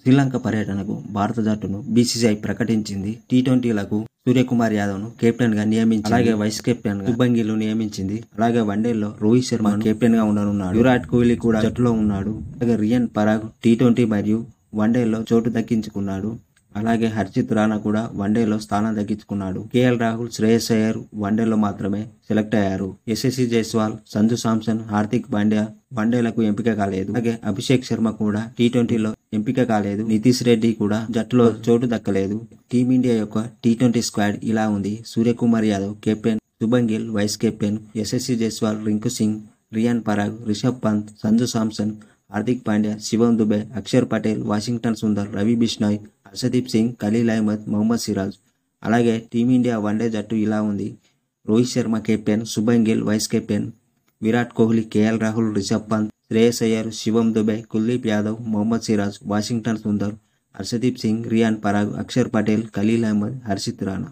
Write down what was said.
శ్రీలంక పర్యటనకు భారత జట్టును బీసీసీఐ ప్రకటించింది. టీ20లకు సూర్యకుమార్ యాదవ్ ను కెప్టెన్ గా నియమించింది. అలాగే వైస్ కెప్టెన్ గా శుభంగిల్ నియమించింది. అలాగే వన్డేల్లో రోహిత్ శర్మ కెప్టెన్ గా ఉండనున్నాడు. విరాట్ కోహ్లీ కూడా జట్టులో ఉన్నాడు. అలాగే రియాన్ పరాగ్ టీ20 మరియు వన్డేల్లో చోటు దక్కించుకున్నాడు. అలాగే హర్షిత్ రాణా కూడా వన్డేలో స్థానం దక్కించుకున్నాడు. కేఎల్ రాహుల్, శ్రేయస్ అయ్యర్ వన్డేలో మాత్రమే సెలెక్ట్ అయ్యారు. యశస్వి జైస్వాల్, సంజు శాంసన్, హార్దిక్ పాండ్యా వన్డేలకు ఎంపిక కాలేదు. అలాగే అభిషేక్ శర్మ కూడా టీ20లో ఎంపిక కాలేదు. నితీష్ రెడ్డి కూడా జట్టులో చోటు దక్కలేదు. టీమిండియా యొక్క టీ20 స్క్వాడ్ ఇలా ఉంది. Suryakumar Yadav captain, Shubman Gill vice captain, Yashasvi Jaiswal, Rinku Singh, Riyan Parag, Rishabh Pant, Sanju Samson, Hardik Pandya, Shivam Dube, Axar Patel, Washington Sundar, Ravi Bishnoi, Harshdeep Singh, Khaleel Ahmed, Mohammed Siraj. అలాగే టీమిండియా వన్డే జట్టు ఇలా ఉంది. Rohit Sharma captain, Shubman Gill vice captain, Virat Kohli, KL Rahul, Rishabh Pant, Shreyas Iyer, Shivam Dube, Kuldeep Yadav, Mohammed Siraj, Washington Sundar, Harshdeep Singh, Riyan Parag, Axar Patel, Khaleel Ahmed, Harshit Rana.